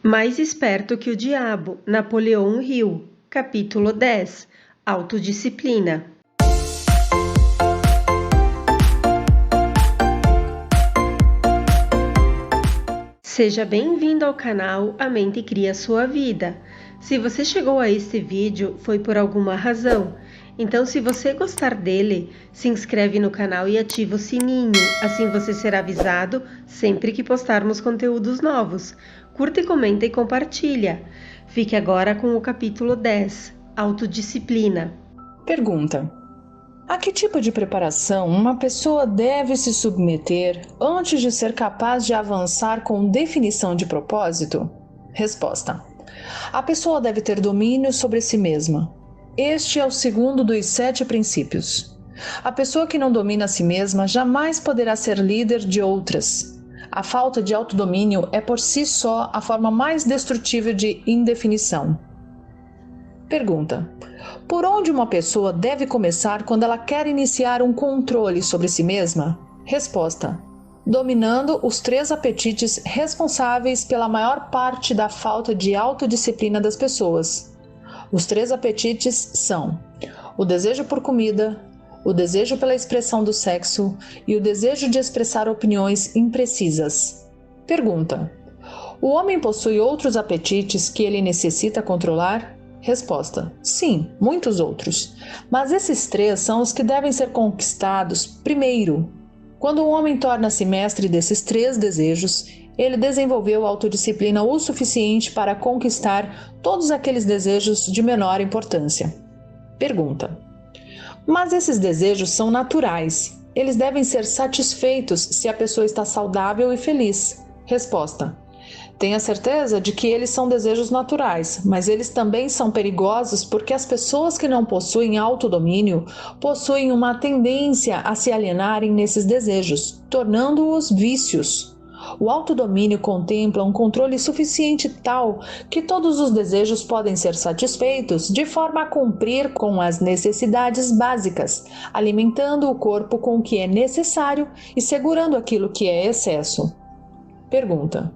Mais esperto que o diabo, Napoleão Hill, capítulo 10, Autodisciplina. Seja bem-vindo ao canal A Mente Cria Sua Vida. Se você chegou a este vídeo, foi por alguma razão. Então, se você gostar dele, se inscreve no canal e ativa o sininho. Assim você será avisado sempre que postarmos conteúdos novos. Curta e comenta e compartilha. Fique agora com o capítulo 10, Autodisciplina. Pergunta: a que tipo de preparação uma pessoa deve se submeter antes de ser capaz de avançar com definição de propósito? Resposta: a pessoa deve ter domínio sobre si mesma. Este é o segundo dos 7 princípios. A pessoa que não domina a si mesma jamais poderá ser líder de outras. A falta de autodomínio é por si só a forma mais destrutível de indefinição. Pergunta: por onde uma pessoa deve começar quando ela quer iniciar um controle sobre si mesma? Resposta: dominando os 3 apetites responsáveis pela maior parte da falta de autodisciplina das pessoas. Os 3 apetites são o desejo por comida, o desejo pela expressão do sexo e o desejo de expressar opiniões imprecisas. Pergunta: o homem possui outros apetites que ele necessita controlar? Resposta: sim, muitos outros. Mas esses 3 são os que devem ser conquistados primeiro. Quando o homem torna-se mestre desses 3 desejos, ele desenvolveu autodisciplina o suficiente para conquistar todos aqueles desejos de menor importância. Pergunta: mas esses desejos são naturais. Eles devem ser satisfeitos se a pessoa está saudável e feliz. Resposta: tenha certeza de que eles são desejos naturais, mas eles também são perigosos porque as pessoas que não possuem autodomínio possuem uma tendência a se alienarem nesses desejos, tornando-os vícios. O autodomínio contempla um controle suficiente tal que todos os desejos podem ser satisfeitos de forma a cumprir com as necessidades básicas, alimentando o corpo com o que é necessário e segurando aquilo que é excesso. Pergunta: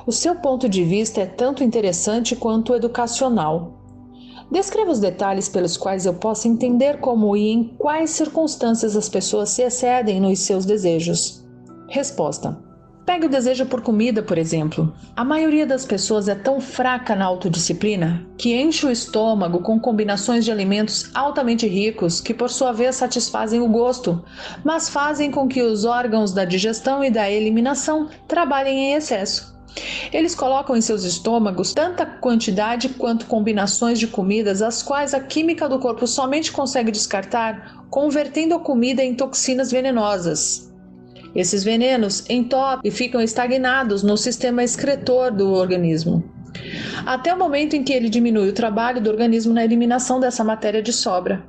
o seu ponto de vista é tanto interessante quanto educacional. Descreva os detalhes pelos quais eu possa entender como e em quais circunstâncias as pessoas se excedem nos seus desejos. Resposta: pegue o desejo por comida, por exemplo. A maioria das pessoas é tão fraca na autodisciplina que enche o estômago com combinações de alimentos altamente ricos que, por sua vez, satisfazem o gosto, mas fazem com que os órgãos da digestão e da eliminação trabalhem em excesso. Eles colocam em seus estômagos tanta quantidade quanto combinações de comidas as quais a química do corpo somente consegue descartar, convertendo a comida em toxinas venenosas. Esses venenos entopem e ficam estagnados no sistema excretor do organismo, até o momento em que ele diminui o trabalho do organismo na eliminação dessa matéria de sobra.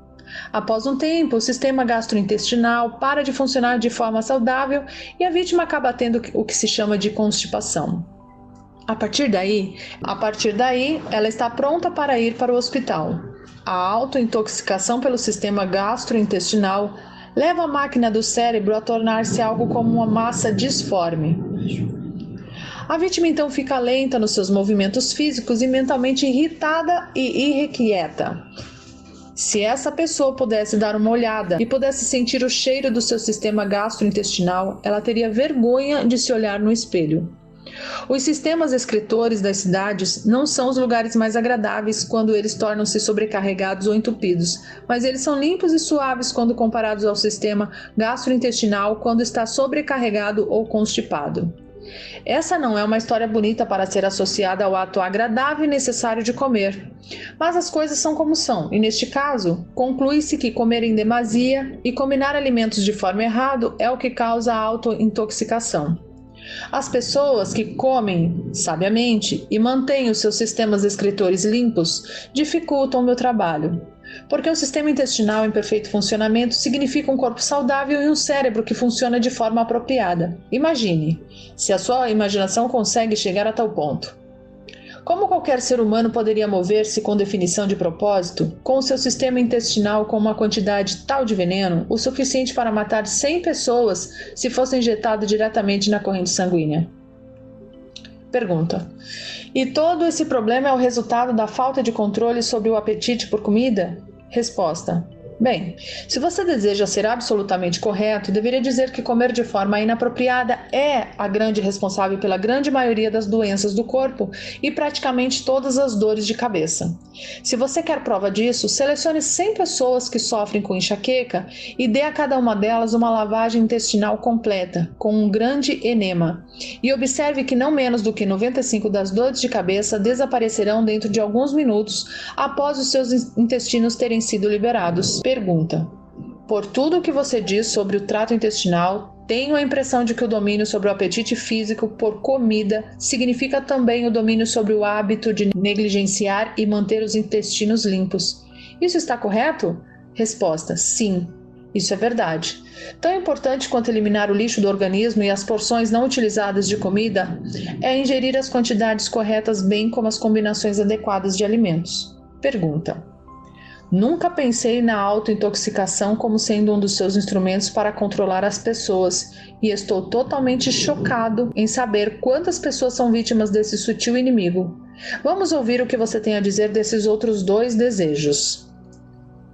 Após um tempo, o sistema gastrointestinal para de funcionar de forma saudável e a vítima acaba tendo o que se chama de constipação. A partir daí, ela está pronta para ir para o hospital. A autointoxicação pelo sistema gastrointestinal leva a máquina do cérebro a tornar-se algo como uma massa disforme. A vítima então fica lenta nos seus movimentos físicos e mentalmente irritada e irrequieta. Se essa pessoa pudesse dar uma olhada e pudesse sentir o cheiro do seu sistema gastrointestinal, ela teria vergonha de se olhar no espelho. Os sistemas excretores das cidades não são os lugares mais agradáveis quando eles tornam-se sobrecarregados ou entupidos, mas eles são limpos e suaves quando comparados ao sistema gastrointestinal quando está sobrecarregado ou constipado. Essa não é uma história bonita para ser associada ao ato agradável e necessário de comer, mas as coisas são como são, e neste caso, conclui-se que comer em demasia e combinar alimentos de forma errada é o que causa a autointoxicação. As pessoas que comem sabiamente e mantêm os seus sistemas excretores limpos dificultam o meu trabalho, porque um sistema intestinal em perfeito funcionamento significa um corpo saudável e um cérebro que funciona de forma apropriada. Imagine, se a sua imaginação consegue chegar a tal ponto. Como qualquer ser humano poderia mover-se com definição de propósito, com o seu sistema intestinal com uma quantidade tal de veneno, o suficiente para matar 100 pessoas se fosse injetado diretamente na corrente sanguínea? Pergunta: e todo esse problema é o resultado da falta de controle sobre o apetite por comida? Resposta: bem, se você deseja ser absolutamente correto, deveria dizer que comer de forma inapropriada é a grande responsável pela grande maioria das doenças do corpo e praticamente todas as dores de cabeça. Se você quer prova disso, selecione 100 pessoas que sofrem com enxaqueca e dê a cada uma delas uma lavagem intestinal completa, com um grande enema. E observe que não menos do que 95 das dores de cabeça desaparecerão dentro de alguns minutos após os seus intestinos terem sido liberados. Pergunta: por tudo o que você diz sobre o trato intestinal, tenho a impressão de que o domínio sobre o apetite físico por comida significa também o domínio sobre o hábito de negligenciar e manter os intestinos limpos. Isso está correto? Resposta: sim, isso é verdade. Tão importante quanto eliminar o lixo do organismo e as porções não utilizadas de comida é ingerir as quantidades corretas, bem como as combinações adequadas de alimentos. Pergunta: nunca pensei na autointoxicação como sendo um dos seus instrumentos para controlar as pessoas e estou totalmente chocado em saber quantas pessoas são vítimas desse sutil inimigo. Vamos ouvir o que você tem a dizer desses outros 2 desejos.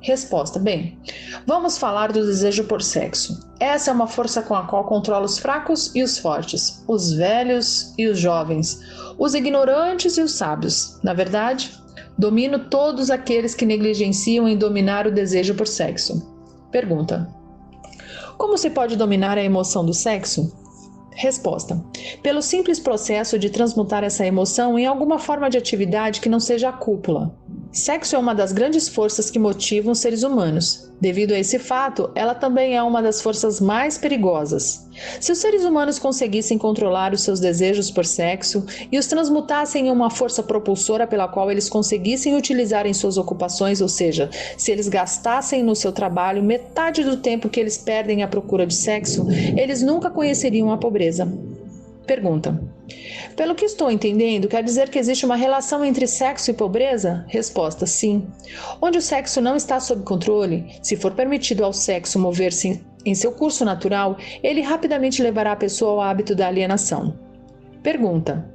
Resposta: bem, vamos falar do desejo por sexo. Essa é uma força com a qual controla os fracos e os fortes, os velhos e os jovens, os ignorantes e os sábios. Na verdade, domino todos aqueles que negligenciam em dominar o desejo por sexo. Pergunta: como se pode dominar a emoção do sexo? Resposta: pelo simples processo de transmutar essa emoção em alguma forma de atividade que não seja a cúpula. Sexo é uma das grandes forças que motivam os seres humanos. Devido a esse fato, ela também é uma das forças mais perigosas. Se os seres humanos conseguissem controlar os seus desejos por sexo e os transmutassem em uma força propulsora pela qual eles conseguissem utilizar em suas ocupações, ou seja, se eles gastassem no seu trabalho metade do tempo que eles perdem à procura de sexo, eles nunca conheceriam a pobreza. Pergunta: pelo que estou entendendo, quer dizer que existe uma relação entre sexo e pobreza? Resposta: sim. Onde o sexo não está sob controle, se for permitido ao sexo mover-se em seu curso natural, ele rapidamente levará a pessoa ao hábito da alienação. Pergunta: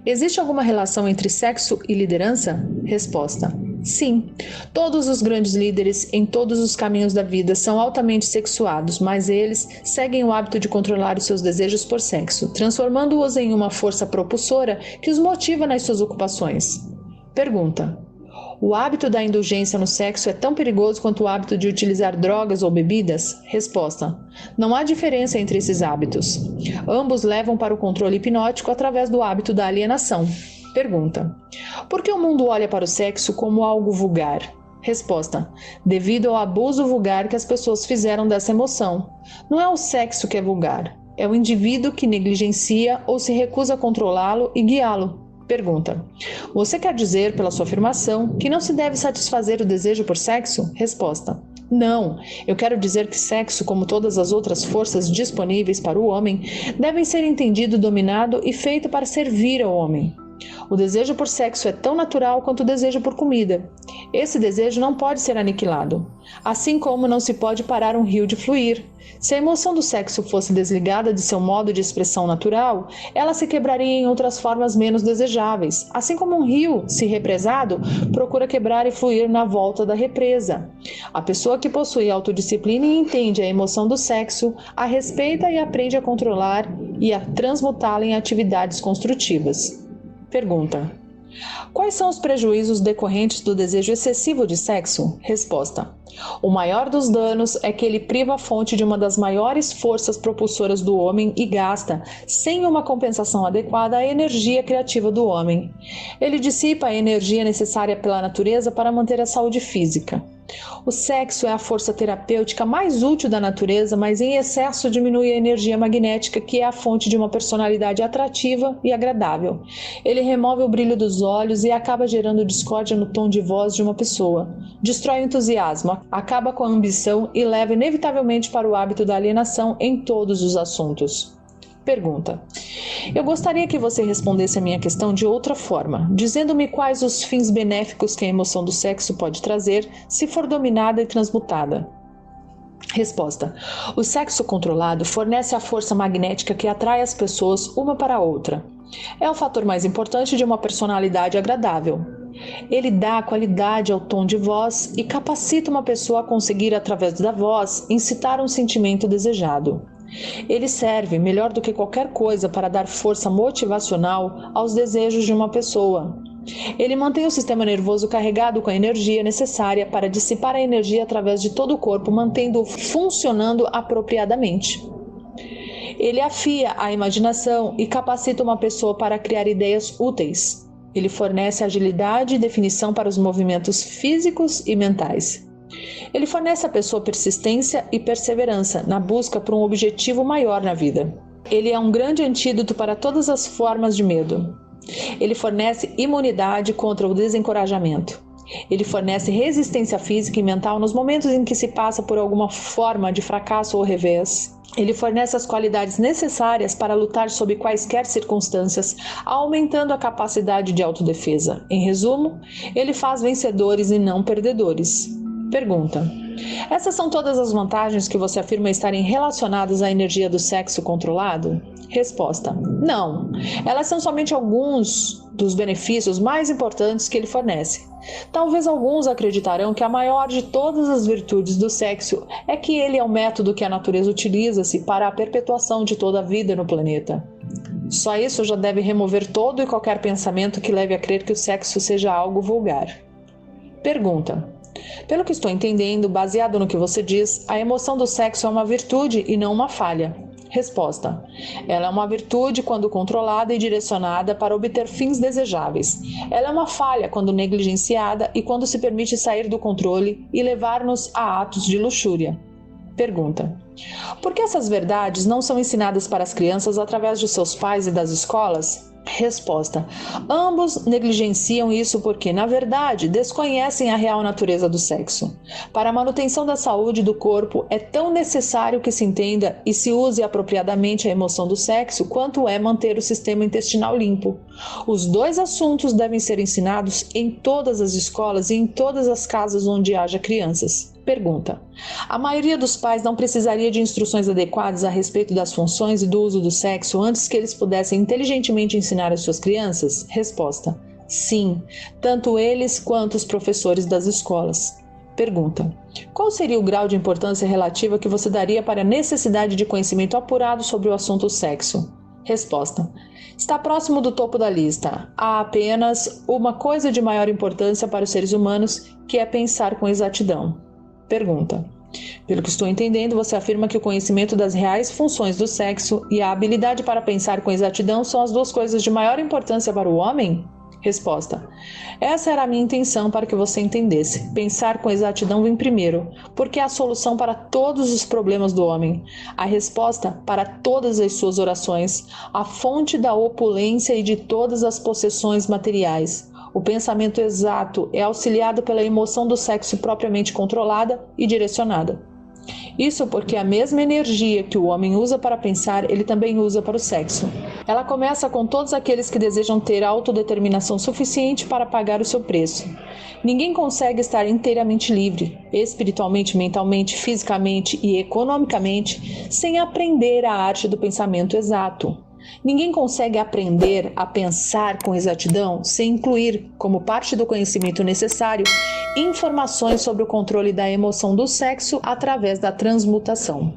existe alguma relação entre sexo e liderança? Resposta: sim. Todos os grandes líderes em todos os caminhos da vida são altamente sexuados, mas eles seguem o hábito de controlar os seus desejos por sexo, transformando-os em uma força propulsora que os motiva nas suas ocupações. Pergunta: o hábito da indulgência no sexo é tão perigoso quanto o hábito de utilizar drogas ou bebidas? Resposta: não há diferença entre esses hábitos. Ambos levam para o controle hipnótico através do hábito da alienação. Pergunta: por que o mundo olha para o sexo como algo vulgar? Resposta: devido ao abuso vulgar que as pessoas fizeram dessa emoção. Não é o sexo que é vulgar, é o indivíduo que negligencia ou se recusa a controlá-lo e guiá-lo. Pergunta: você quer dizer, pela sua afirmação, que não se deve satisfazer o desejo por sexo? Resposta: não, eu quero dizer que sexo, como todas as outras forças disponíveis para o homem, devem ser entendido, dominado e feito para servir ao homem. O desejo por sexo é tão natural quanto o desejo por comida. Esse desejo não pode ser aniquilado, assim como não se pode parar um rio de fluir. Se a emoção do sexo fosse desligada de seu modo de expressão natural, ela se quebraria em outras formas menos desejáveis, assim como um rio, se represado, procura quebrar e fluir na volta da represa. A pessoa que possui autodisciplina e entende a emoção do sexo, a respeita e aprende a controlar e a transmutá-la em atividades construtivas. Pergunta: quais são os prejuízos decorrentes do desejo excessivo de sexo? Resposta: o maior dos danos é que ele priva a fonte de uma das maiores forças propulsoras do homem e gasta, sem uma compensação adequada, a energia criativa do homem. Ele dissipa a energia necessária pela natureza para manter a saúde física. O sexo é a força terapêutica mais útil da natureza, mas em excesso diminui a energia magnética, que é a fonte de uma personalidade atrativa e agradável. Ele remove o brilho dos olhos e acaba gerando discórdia no tom de voz de uma pessoa. Destrói o entusiasmo, acaba com a ambição e leva inevitavelmente para o hábito da alienação em todos os assuntos. Pergunta: eu gostaria que você respondesse a minha questão de outra forma, dizendo-me quais os fins benéficos que a emoção do sexo pode trazer se for dominada e transmutada. Resposta: o sexo controlado fornece a força magnética que atrai as pessoas uma para a outra. É o fator mais importante de uma personalidade agradável. Ele dá qualidade ao tom de voz e capacita uma pessoa a conseguir, através da voz, incitar um sentimento desejado. Ele serve, melhor do que qualquer coisa, para dar força motivacional aos desejos de uma pessoa. Ele mantém o sistema nervoso carregado com a energia necessária para dissipar a energia através de todo o corpo, mantendo-o funcionando apropriadamente. Ele afia a imaginação e capacita uma pessoa para criar ideias úteis. Ele fornece agilidade e definição para os movimentos físicos e mentais. Ele fornece à pessoa persistência e perseverança na busca por um objetivo maior na vida. Ele é um grande antídoto para todas as formas de medo. Ele fornece imunidade contra o desencorajamento. Ele fornece resistência física e mental nos momentos em que se passa por alguma forma de fracasso ou revés. Ele fornece as qualidades necessárias para lutar sob quaisquer circunstâncias, aumentando a capacidade de autodefesa. Em resumo, ele faz vencedores e não perdedores. Pergunta: essas são todas as vantagens que você afirma estarem relacionadas à energia do sexo controlado? Resposta: não. Elas são somente alguns dos benefícios mais importantes que ele fornece. Talvez alguns acreditarão que a maior de todas as virtudes do sexo é que ele é o método que a natureza utiliza-se para a perpetuação de toda a vida no planeta. Só isso já deve remover todo e qualquer pensamento que leve a crer que o sexo seja algo vulgar. Pergunta: pelo que estou entendendo, baseado no que você diz, a emoção do sexo é uma virtude e não uma falha. Resposta: ela é uma virtude quando controlada e direcionada para obter fins desejáveis. Ela é uma falha quando negligenciada e quando se permite sair do controle e levar-nos a atos de luxúria. Pergunta: por que essas verdades não são ensinadas para as crianças através de seus pais e das escolas? Resposta: ambos negligenciam isso porque, na verdade, desconhecem a real natureza do sexo. Para a manutenção da saúde do corpo, é tão necessário que se entenda e se use apropriadamente a emoção do sexo quanto é manter o sistema intestinal limpo. Os dois assuntos devem ser ensinados em todas as escolas e em todas as casas onde haja crianças. Pergunta: a maioria dos pais não precisaria de instruções adequadas a respeito das funções e do uso do sexo antes que eles pudessem inteligentemente ensinar às suas crianças? Resposta: sim, tanto eles quanto os professores das escolas. Pergunta: qual seria o grau de importância relativa que você daria para a necessidade de conhecimento apurado sobre o assunto sexo? Resposta: está próximo do topo da lista. Há apenas uma coisa de maior importância para os seres humanos, que é pensar com exatidão. Pergunta: pelo que estou entendendo, você afirma que o conhecimento das reais funções do sexo e a habilidade para pensar com exatidão são as duas coisas de maior importância para o homem? Resposta: essa era a minha intenção para que você entendesse. Pensar com exatidão vem primeiro, porque é a solução para todos os problemas do homem, a resposta para todas as suas orações, a fonte da opulência e de todas as possessões materiais. O pensamento exato é auxiliado pela emoção do sexo propriamente controlada e direcionada. Isso porque a mesma energia que o homem usa para pensar, ele também usa para o sexo. Ela começa com todos aqueles que desejam ter autodeterminação suficiente para pagar o seu preço. Ninguém consegue estar inteiramente livre, espiritualmente, mentalmente, fisicamente e economicamente, sem aprender a arte do pensamento exato. Ninguém consegue aprender a pensar com exatidão sem incluir, como parte do conhecimento necessário, informações sobre o controle da emoção do sexo através da transmutação.